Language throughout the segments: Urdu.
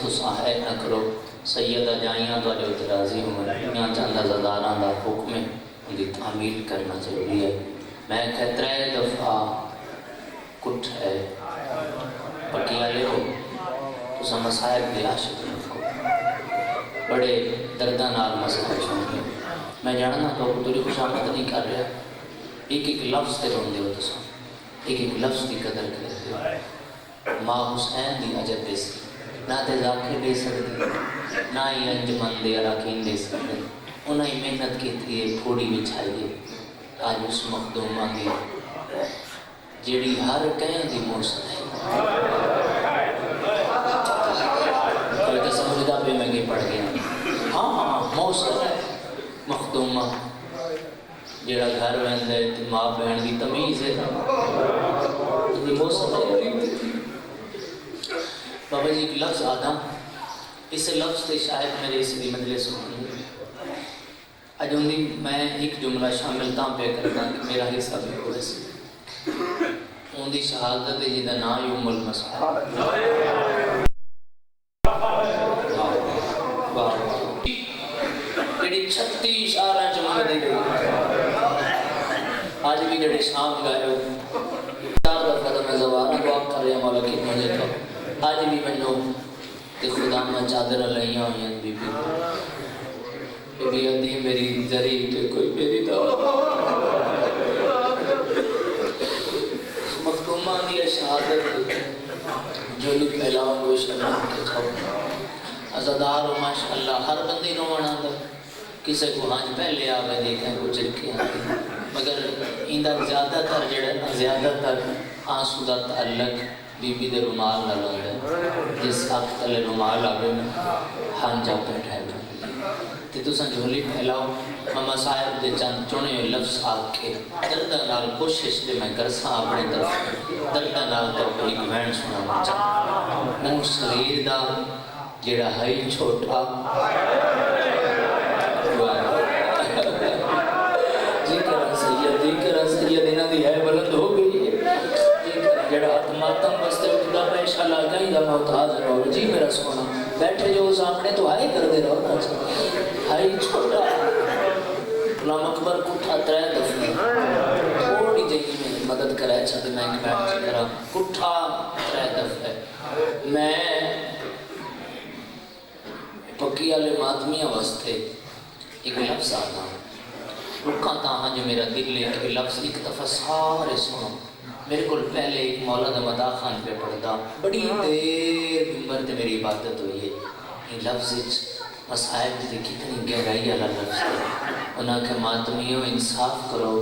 تو ہے نہ کرو سیدہ جائیاں تو جو راضی ہوں یہاں چند ازاداراں دا حکم ہے ان کی تعمیل کرنا ضروری ہے. میں کہترے دفعہ کٹھ ہے پکیا لے ہو تو سا مسائب دے عاشق رکھو بڑے دردہ نال مسائب چھوڑے. میں جاننا تو تیری خوش آمد نہیں کر رہا ایک ایک لفظ تے روندے ہو تو ایک ایک لفظ کی قدر کرتے ہو. ماں حسین دی عجب دے سی نہ تے ذاکر دے سکتے نہ ہی انجمن دے اراکین دے سکتے انہیں ہی محنت کی تھی تھوڑی بچھائیے آج اس مخدومہ دی جیڑی ہر کہیں دی موسم ہے کوئی تو سمجھدہ پہ میں گئی پڑھ گیا ہاں موسم ہے مخدومہ جیڑا گھر ویندہ ہے ماں بہن کی تمیز ہے یہ موسم ہے. بابا جی ایک لفظ آدھا اس لفظ سے شاید میرے اس بھی مجلس ہوئی اج ان میں ایک جملہ شامل تاں پہ کرتا کہ میرا حصہ بھی ہوئے سے ان دی شہادت جیدہ نا یوم المسعود جڑی 36 اشارہ جمع دے گئی آج بھی جڑے شام گئے ہو 4 دفعہ تو میں زبانہ دعا کر رہا مولا کی مجھے تو آج بھی میں نو کہ خدا میں چادر لئیاں ہوئی ہیں بی بی ادھی میری ذریع تے کوئی میری دعا مختومہ دی شہادت جو لکھ اعلان کو شرم کے چھو ازادار و ماشاءاللہ ہر بندی نو آنا کسے کو ہانج پہلے آگئے دیکھیں کو چرکی آگئے مگر اندہ زیادہ تر جڑا زیادہ تر آنسو دا تعلق بی بی دے رومال نہ لگے جس حق تلے رومال آگئے میں ہانجا بیٹھا ہے تے تو سن جھولی پھیلاؤ ماما صاحب دے چند چونے ہوئے لفظ آگ کے دردہ نال کوشش دے میں کرساں اپنے طرف دردہ نال تو کوئی گوین سنا مچا منہ شریر دا جڑا ہے چھوٹا ذکر سید انہاں دی ہے بلند ہو گئی ہے جڑا ماتم بستے خدا پیشہ لاگائی دا محتاج رہو جی میرا سونا بیٹھے جو سامنے تو آئے کر دے رہو نا ہائی چھوٹا غلام اکبر کٹھا 3 دفعے تھوڑی جگہ میں مدد کرائے چھتے میں ایک بیٹھ کرا کٹھا 3 دفعے میں پکی والے ماتمیاں واسطے ایک لفظ آتا رکھا تاہاں جو میرا دل لے کہ لفظ ایک دفعہ سارے سنو میرے کو پہلے ایک مولا دا مدہ خان پہ پڑھتا بڑی دیر ممبر تے میری عبادت ہوئی ہے یہ لفظ مسائب تے کتنی گہرائی والا لفظ ہے انہاں کے ماتمیوں انصاف کرو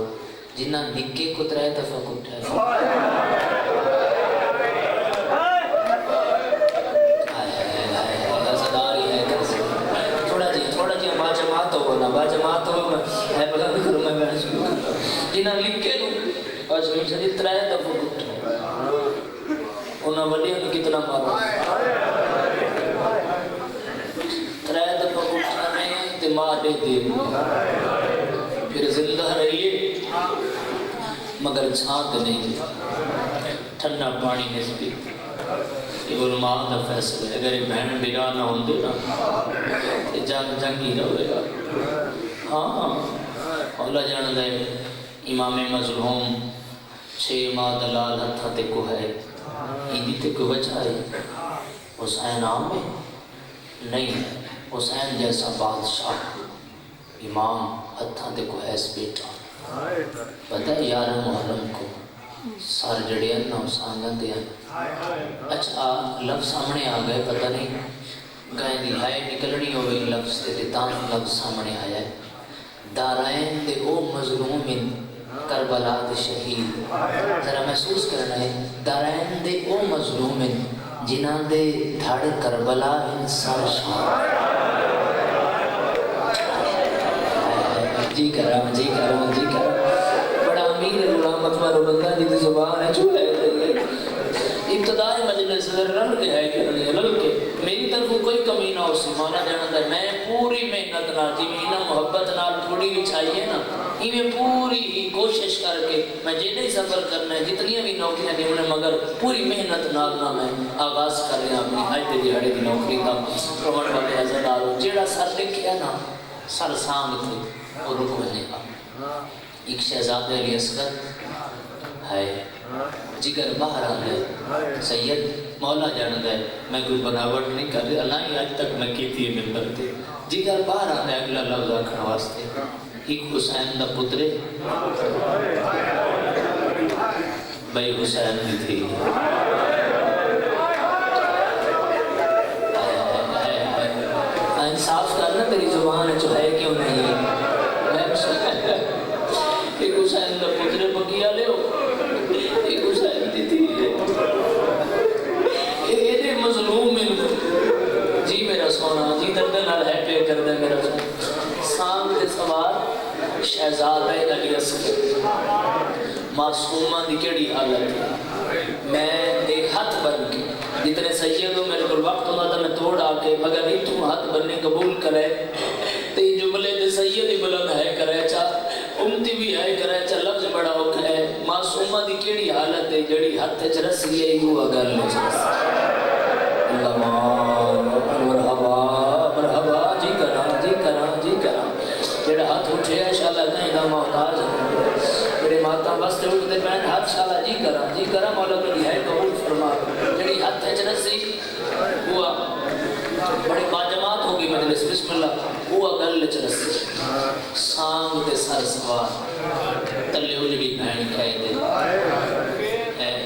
جنہ نکے کو 3 دفعہ کٹھا ہے باجماعت ہو میں بلند کروں میں بیان شروع کرتا جنہاں لکھے لوں آج میں سے 3 دفعہ کٹھا انہاں وڈیوں نے کتنا مارا 3 دفعہ کٹھا نہیں تے مارے دے پھر زندہ رہیے مگر چھانت نہیں ٹھنڈا پانی نسبی یہ علماء دا فیصلہ ہے اگر بہن بگاہ نہ ہوں دے نا جنگ ہی رہے گا. ہاں مولا جان دے امام مظلوم 6 ماہ دلال ہتھا تے کو ہے ایدی تے کو وجہ ہے حسین عام ہے نہیں حسین جیسا بادشاہ امام ہتھا تے کو ہے اس بیٹا پتہ ہے 11 محرم کو سار جڑے ہیں نا حسین جان دے ہیں اچھا لفظ سامنے آ گئے پتہ نہیں گائیں دی ہائے نکلنی ہوئی لفظ تے تان لفظ سامنے آیا ہے دارائن دے او مظلوم کربلا دے شہید ذرا محسوس کرنا ہے دارائن دے او مظلوم جنہاں دے دھڑ کربلا انسان شاہ جی کرام جی کرام جی کرام بڑا امیر غلام اکبر بندہ جی دی زبان ہے چھوڑے ابتدائی مجلس رل کے ہے کہ رل کے میری طرف کو کوئی کمی نہ ہو سی مولا جانتا ہے میں پوری محنت نال جی میں محبت نال تھوڑی بھی چاہیے نا میں پوری ہی کوشش کر کے میں جتنے ہی سفر کرنا ہے جتنی بھی نوکریاں دی انہیں مگر پوری محنت نال نہ میں آغاز کر رہا اپنی آج دے دیہڑے کی نوکری کا پرومٹ والے عزتدارو جیڑا سر لکھیا نا سر سانگ تھے اور رکو نے ایک شہزادہ علی اصغر ہے جگر باہر آنے سید مولا جانتا ہے میں کوئی بناوٹ نہیں کر رہا اللہ ہی آج تک میں کیتی ہے ممبر تے جگر باہر آتا ہے اگلا لفظ آکھن واسطے ایک حسین دا پترے بھائی حسین بھی تھی انصاف کرنا تیری زبان جو ہے کیوں نہیں ایک حسین دا پترے بکیا لے ہو ایک حسین دی تھی یہ مظلوم جی میرا سونا جی درد نال ہے پہ کر دے میرا سونا سام دے سوار شہزادہ علی اصغر معصومہ دی کیڑی حالت ہے میں ایک ہاتھ بن کے جتنے سید ہو میرے کو وقت ہونا تھا میں توڑ آ کے مگر نہیں تم ہاتھ بننے قبول کرے تی جملے تے سید ہی بلند ہے کرے چاہ امتی بھی ہے کرے چاہ لفظ بڑا ہوکھ ہے معصومہ دی کیڑی حالت ہے جڑی ہاتھ چرسی ہے ہوا گھر لے چرسی اللہ مرحبا مرحبا جی کرا جی کرا جی کرا جڑا ہاتھ اٹھے ہے شاءاللہ کہیں دا محتاج ہے میرے ماتا بستے اٹھتے پہن ہاتھ شاءاللہ جی کرا مولا کلی ہے قبول فرما جڑی ہاتھ چرسی ہوا بڑے باجماعت ہوگی مجلس بسم اللہ ہوا گھر لے چرسی سانگ تے سر سوار تلے اجڑی بہن کھائی دے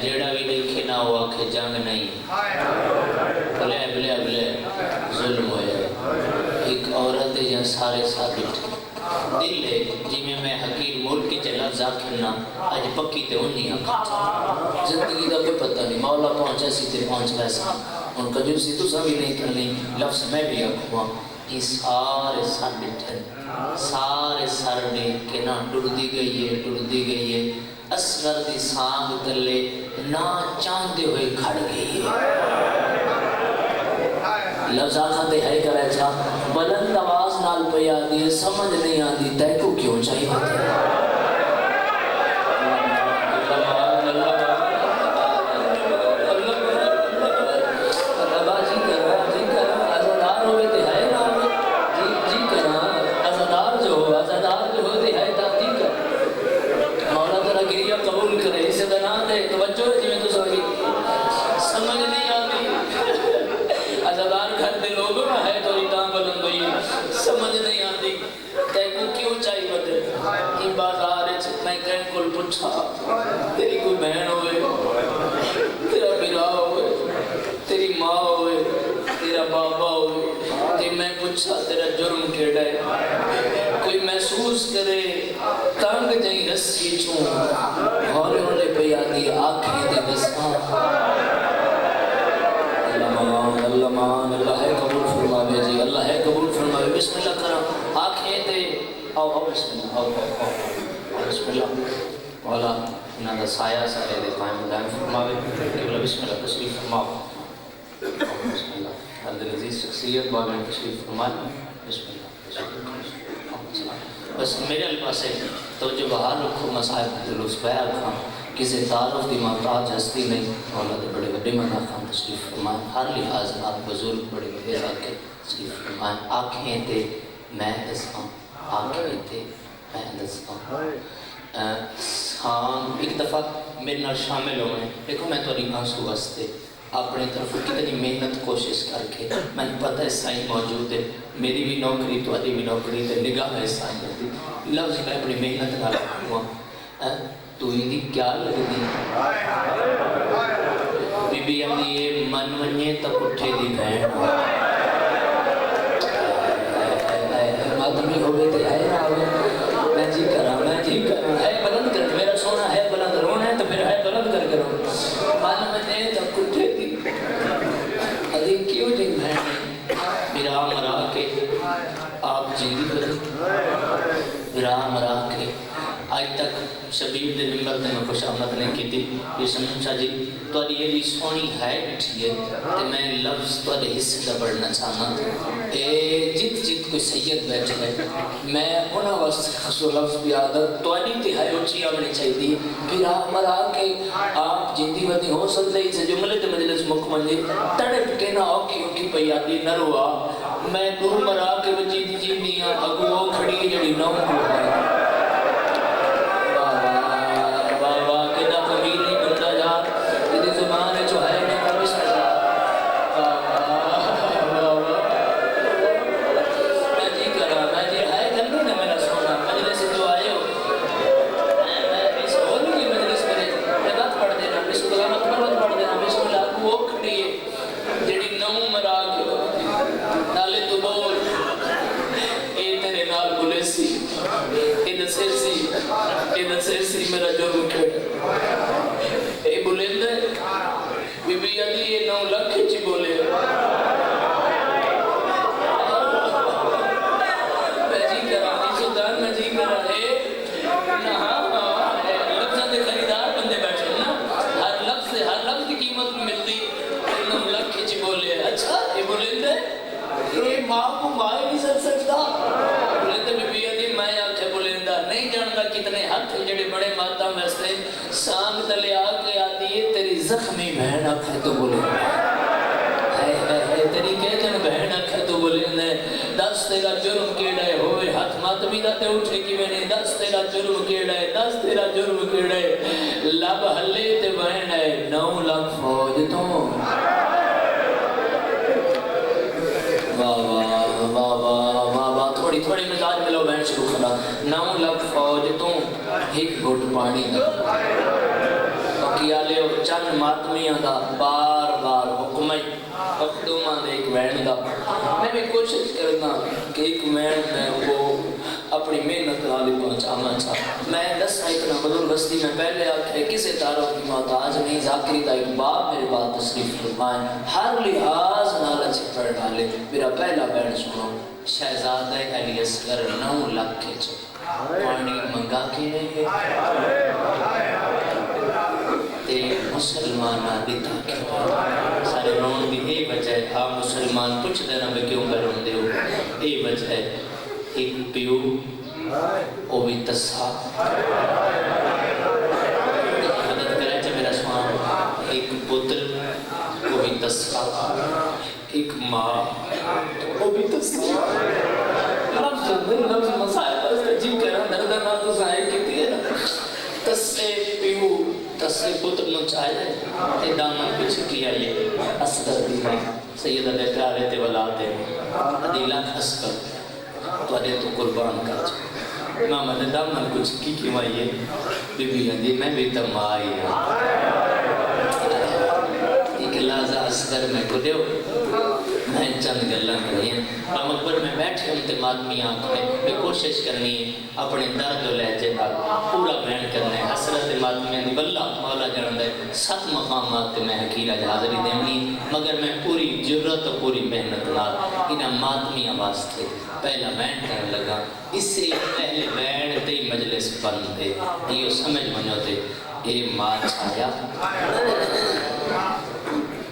جیڑا بھی دیکھے نہ ہوا کہ جنگ نہیں بلے بلے بلے ظلم ہویا ایک عورت ہے جہاں سارے ثابت دل ہے جی میں حقیر ملک کے لفظ آکھنا آج پکی تے ہونی آکھا زندگی دا کوئی پتہ نہیں مولا پہنچا سی تے پہنچ ویسا ان کا جو سی تو سبھی نہیں کرنی لفظ میں بھی آکھوا یہ سارے ثابت ہیں سارے سر نے کہ نہ ٹر دی گئی ہے اصغر دی سانگ تلے نہ چاندے ہوئے کھڑ گئی ہے لفظ آخاتے ہے کرے چاہ بلند آواز نال پیا دی سمجھ نہیں آدھی تے کو کیوں چاہی ہوتے ہیں سمجھ نہیں آتی تیکو کیوں چاہی بدے یہ بازار میں کہیں کل پچھا تیری کوئی بہن ہوئے تیرا برا ہوئے تیری ماں ہوئے تیرا بابا ہوئے کہ میں پچھا تیرا جرم کیڑا ہے کوئی محسوس کرے تانگ جائیں رسی چون ہولے ہولے پہ یادی آنکھیں دے بسان اللہ مان اللہ ہے قبول فرماوے جی اللہ ہے قبول فرماوے بسم اللہ کرم آنکھیں دے آؤ بسم اللہ آؤ بسم اللہ مولا انہاں دا سایہ سارے دے قائم دائم فرماوے کہ بسم اللہ تشریف فرماو بسم اللہ حضرت عزیز شخصیت بابن تشریف فرمائے بسم اللہ بس میرے الپاس ہے تو جو بہار رکھو مسائب دلوس بیعہ کھاں کسی تعارف دی محتاج ہستی نہیں مولا دے بڑے بڑے منع خان تشریف فرمائیں ہر لحاظ آپ بزرگ بڑے بڑے کے تشریف فرمائیں آنکھیں تے میں دساں آنکھیں تے میں دساں ہاں ایک دفعہ میرے نال شامل ہوئے دیکھو میں تو آنسو واسطے اپنے طرف کتنی محنت کوشش کر کے میں نے پتہ ہے سائن موجود ہے میری بھی نوکری تو ادھی بھی نوکری تے نگاہ ہے سائن ہوتی لفظ میں اپنی محنت نہ رکھوں تو ہی کیا لگ دی بی بی امی یہ من ونیے تک اٹھے دی بہن آدمی ہوئے تھے ہے نہ ہوئے میں جی کرا ہے بلند کر میرا سونا ہے بلند رونا ہے تو پھر ہے بلند کر کے رو من ونیے تک اٹھے دی ادھی کیوں دی بہن میرا مرا کے آپ جیدی کریں میرا مرا کے آج تک شبیر دے ممبر تے میں خوش آمد نہیں کی تھی یہ شمشا جی تواڈی ایڈی سونی ہے بیٹھی ہے تے میں لفظ تواڈے حصے دا پڑھنا چاہنا اے جت جت کوئی سید بیٹھا ہے میں انہاں واسطے خصو لفظ بھی عادت تواڈی تہائی اونچی آمنی چاہیے پھر آپ مرا کے آپ جندی ودی ہو سکتے سے جملے تے مجلس مکمل جی تڑپ کے نہ اوکھی پئی آدی نہ روا میں دور مرا کے وجی دی جیندی ہاں اگو وہ کھڑی جڑی نو کو ہے میرا جرم کھڑ اے بلند ہے بی بی علی یہ 9 لاکھ چی بولے میں جی کرا نہیں سلطان میں جی کرا ہے لفظہ دے خریدار بندے بیٹھے نا ہر لفظ کی قیمت ملتی 9 لاکھ چی بولے اچھا یہ بلند ہے یہ ماں کو مائے نہیں سک سکتا بلند بی بی علی میں آنکھیں بلندہ نہیں جانتا کتنے ہاتھ جڑے بڑے ماتا ویسے سانگ تلے آکے آتی ہے تیری زخمی بہن آکھے تو بولے ہے تیری کہتن بہن آکھے تو بولے دس تیرا جرم کیڑا ہے ہوئے ہاتھ ماتمی داتے اٹھے کی میں نے دس تیرا جرم کیڑا ہے دس تیرا جرم کیڑا ہے لب حلے تے بہن ہے 9 لاکھ فوج تو تھوڑی مزاج ملو بہن شروع کرنا 9 لاکھ فوج تو ایک گھٹ پانی دا کیا لے چند ماتمیاں دا بار بار حکمیں مخدومہ دے ایک وین دا میں بھی کوشش کرنا کہ ایک وین میں وہ اپنی محنت والی پہنچانا چاہتا میں دسا اتنا بدل بستی میں پہلے آکھے کسے تعارف کی محتاج نہیں ذاکری دا ایک باپ میرے بات تشریف فرمائیں ہر لحاظ نالا چھپڑ ڈالے میرا پہلا بین سنو شہزادہ علی اصغر 9 لاکھ کے چھو پانی منگا کے رہے تے مسلمانہ دیتا کے سارے رون بھی اے وجہ ہے آپ مسلمان پوچھ دینا میں کیوں کر رون دے ہو اے وجہ ہے ایک پیو او بھی تصحا حدد کرے چھے میرا سوان ایک پتر او بھی تصحا ایک ماں او بھی تصحا لفظ مسائل پر جی کرنا دردہ نہ تو ظاہر کی تھی ہے تسے پیو تسے پتر نچائے تے دامن پچھ کیا یہ اصغر دی میں سیدہ دے پیارے تے ولاتے عدیلہ اصغر تو ادھے تو قربان کر چھو ماما دے دامن کچھ کی کیوں آئیے بی بی عدی میں بھی تم آئی ایک لازہ اصغر میں کو دیو میں چند گلہ کریں ہم اکبر میں بیٹھے ہم تے مادمی آنکھیں میں کوشش کرنی ہے اپنے درد و لہجے کا پورا بیان کرنا ہے حسرت مادمی دی واللہ مولا جاند ہے 7 مقامات تے میں حقیرہ حاضری دیونی مگر میں پوری جرت و پوری محنت نال انہاں مادمی واسطے پہلا بیان کرنے لگا اس سے پہلے بیان تے مجلس بند تے یہ سمجھ منو تے اے ماں چھایا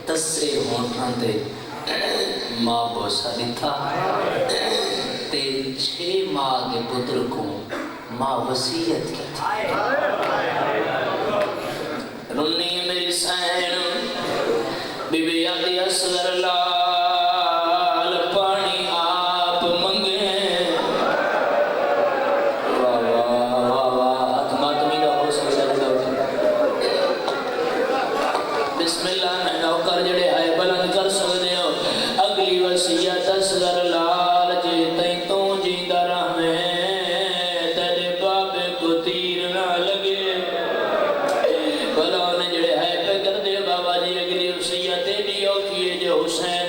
تسے ہونٹاں تے ماں بوسا دیتا تے 6 ماں دے پتر کو ماں وسیعت کی تھی رنی میری سین بی بی عدی اصغر لال پانی آپ منگے واہ واہ واہ واہ اتمات میرا ہو سکتا بسم اللہ میں نوکر جڑے آئے بلند کر سکتے ہو اگلی وسیعت اصغر لال جیتے تو جیندہ رہے تیرے بابے کو تیر نہ لگے بلا انہیں جڑے آئے پہ کر دے بابا جی اگلی وسیعت دیو کیے جو حسین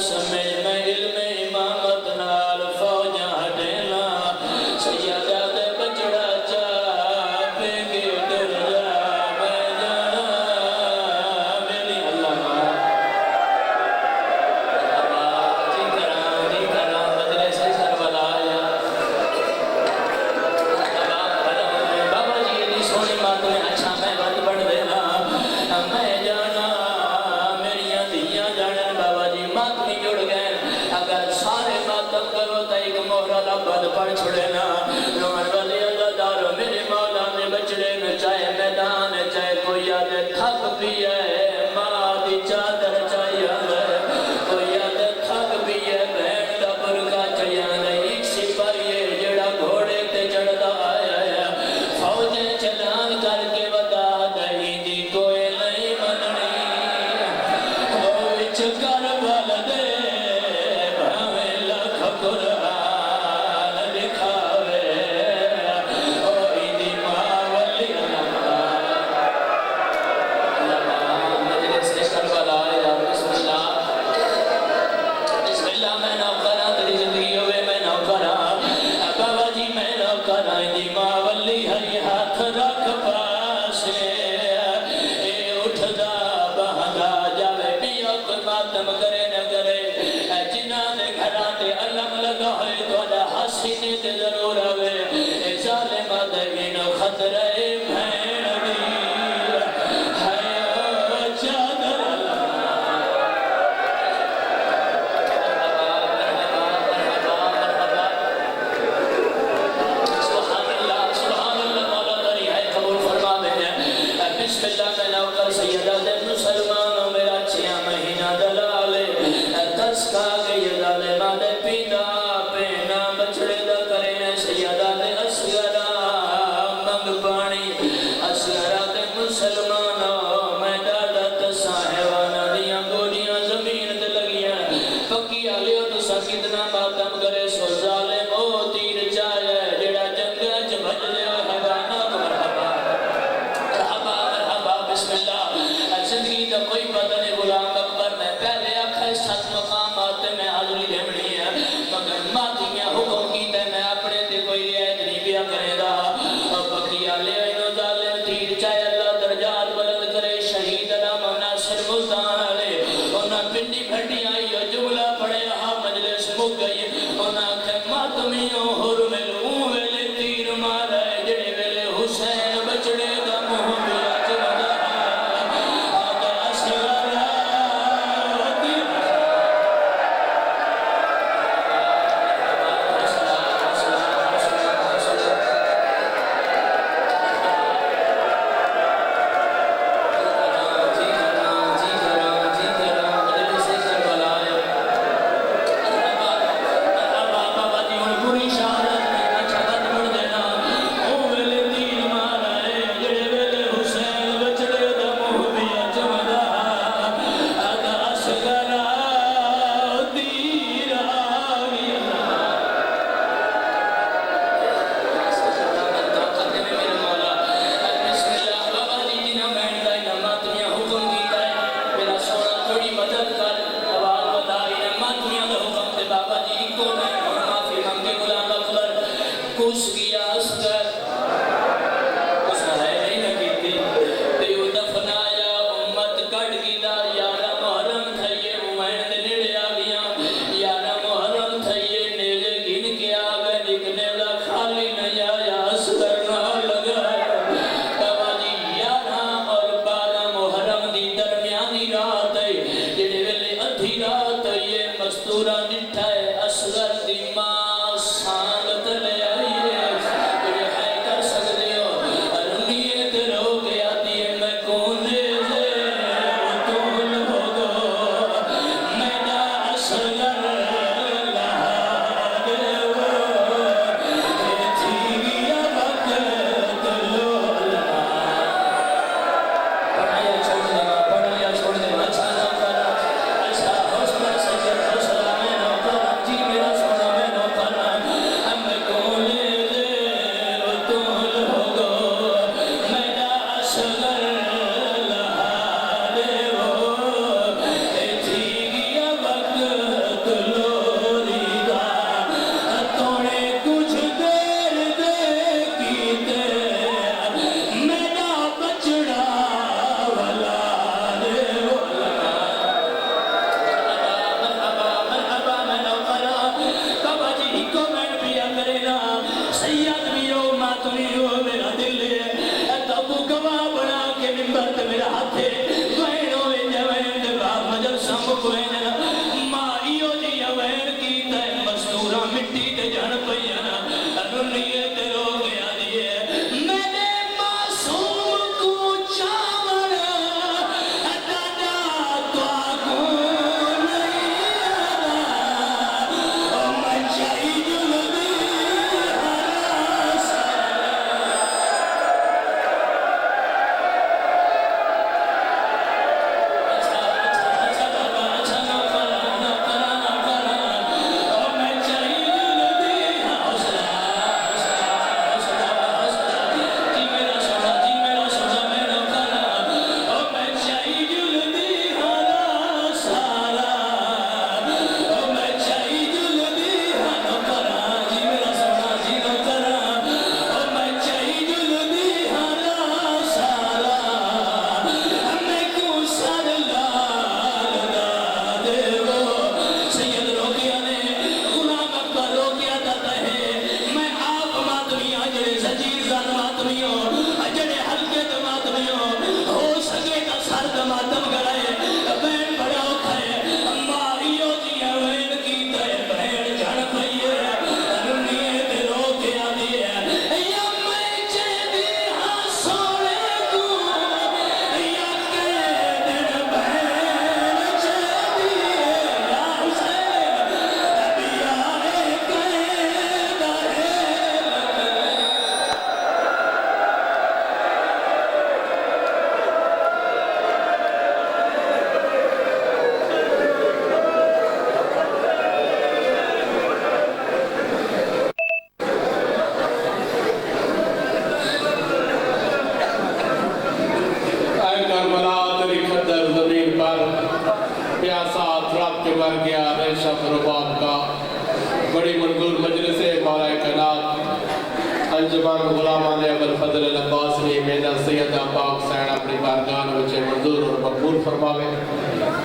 سمجھ میں علم امامت نال فوجاں ہٹینا سیدہ دے بچڑا چاہ پہ کے ڈر جا میں جانا میری اللہ جی کراں بدلے سے کربلا آیا بابا جی دی سونی بات میں اچھا میں بات پڑھ دینا میں جانا میریاں دیاں جانن بابا جی ماتمی جڑ گئے اگر سارے ماتم کرو تا ایک مہرہ لبد پڑھ چھڑے نا رومن والی اللہ دارو میرے مولا نے بچڑے میں چاہے میدان چاہے کوئی آدھے تھک بھی ہے ماں دی چادر چاہیے کوئی آدھے تھک بھی ہے بہن دا برکا چاہیے ایک سپاہی جڑا گھوڑے تے چڑھتا آیا ہے فوجیں چلان کر کے بتا دہی دی کوئی نہیں مننی وچ کربل دے بھاویں لکھ قرآن لکھاوے اوہی دی ماں ولی اللہ مجلس سے کربلا آیا بسم اللہ میں نوکرہ تیری زندگی ہوئے میں نوکرہ بابا جی میں نوکرہ دی ماں ولی ہری ہاتھ رکھ پاسے اے اٹھدا بہندا جاوے بیو کوئی ماتم کرے نہ کرے جنہاں دے گھراں تے علم لگا ہوئے توڑا حسینے تے ضرور ہوئے اے ظالمہ دے نو خطرہ بھین دی ہے او چادر سبحان اللہ مولا تاری ہے قبول فرما دے بسم اللہ میں نوکر سیدہ دے مسلمانوں میرا 6 مہینہ دلالے دس کا گئی ظالمہ دے پیدا پینا بچڑے دا کرے سیدہ دے اسگرہ منگ پانی اسگرہ دے مسلمانوں میں ڈاڈا تساہوانا دیاں گوڑیاں زمین دے لگیاں پکی آلیو تو سا کتنا ماتم کرے سو ظالم او تیر چاہے جڑا جنگہ جبھج لے حیوانہ مرحبا مرحبا مرحبا بسم اللہ زندگی کا کوئی پتہ نہیں غلام اکبر میں پہلے آکھا 7 مقامات میں حاضری دیمنی ہے مگر ماتیاں حکم کیتے میں اپنے تے کوئی رعایت نہیں پیا کرے دا اب بکیا لے اینو ظالم تیر چاہے اللہ درجات بلند کرے شہید علامہ ناصر ملتان علیہ انہاں پنڈی بھٹی آئی اور جملہ پڑے رہا مجلس مک گئی انہاں کہ ماتمیوں حرملوں ویلے تیر مارا ہے جڑے ویلے حسین بچڑے دا منہ پیا چمدا آدھا اسغرہ تیر رباب کا بڑی منظور مجلس مولا کائنات انجمن غلامان ابوالفضل العباسری میرا سید پاک حسین اپنی بارگاہ وچ منظور اور مقبول فرماوے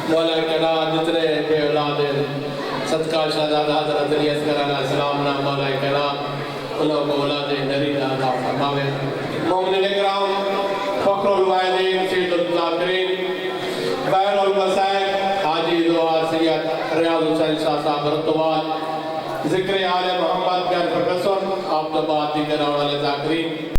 مولا کائنات جتنے بے اولاد صدقہ شہزادہ حضرت علی اصغر علیہ السلام نا مولا کائنات انہوں کو اولاد نری عطا فرماوے مومنین کرام فخر الوالدین سید الذاکرین بین المسائل حاجی دعا سید ریاض حسین شاہ صاحب رتوال ذکر آل محمد بین پروفیسر آپ تو بات دیگر والے ذاکرین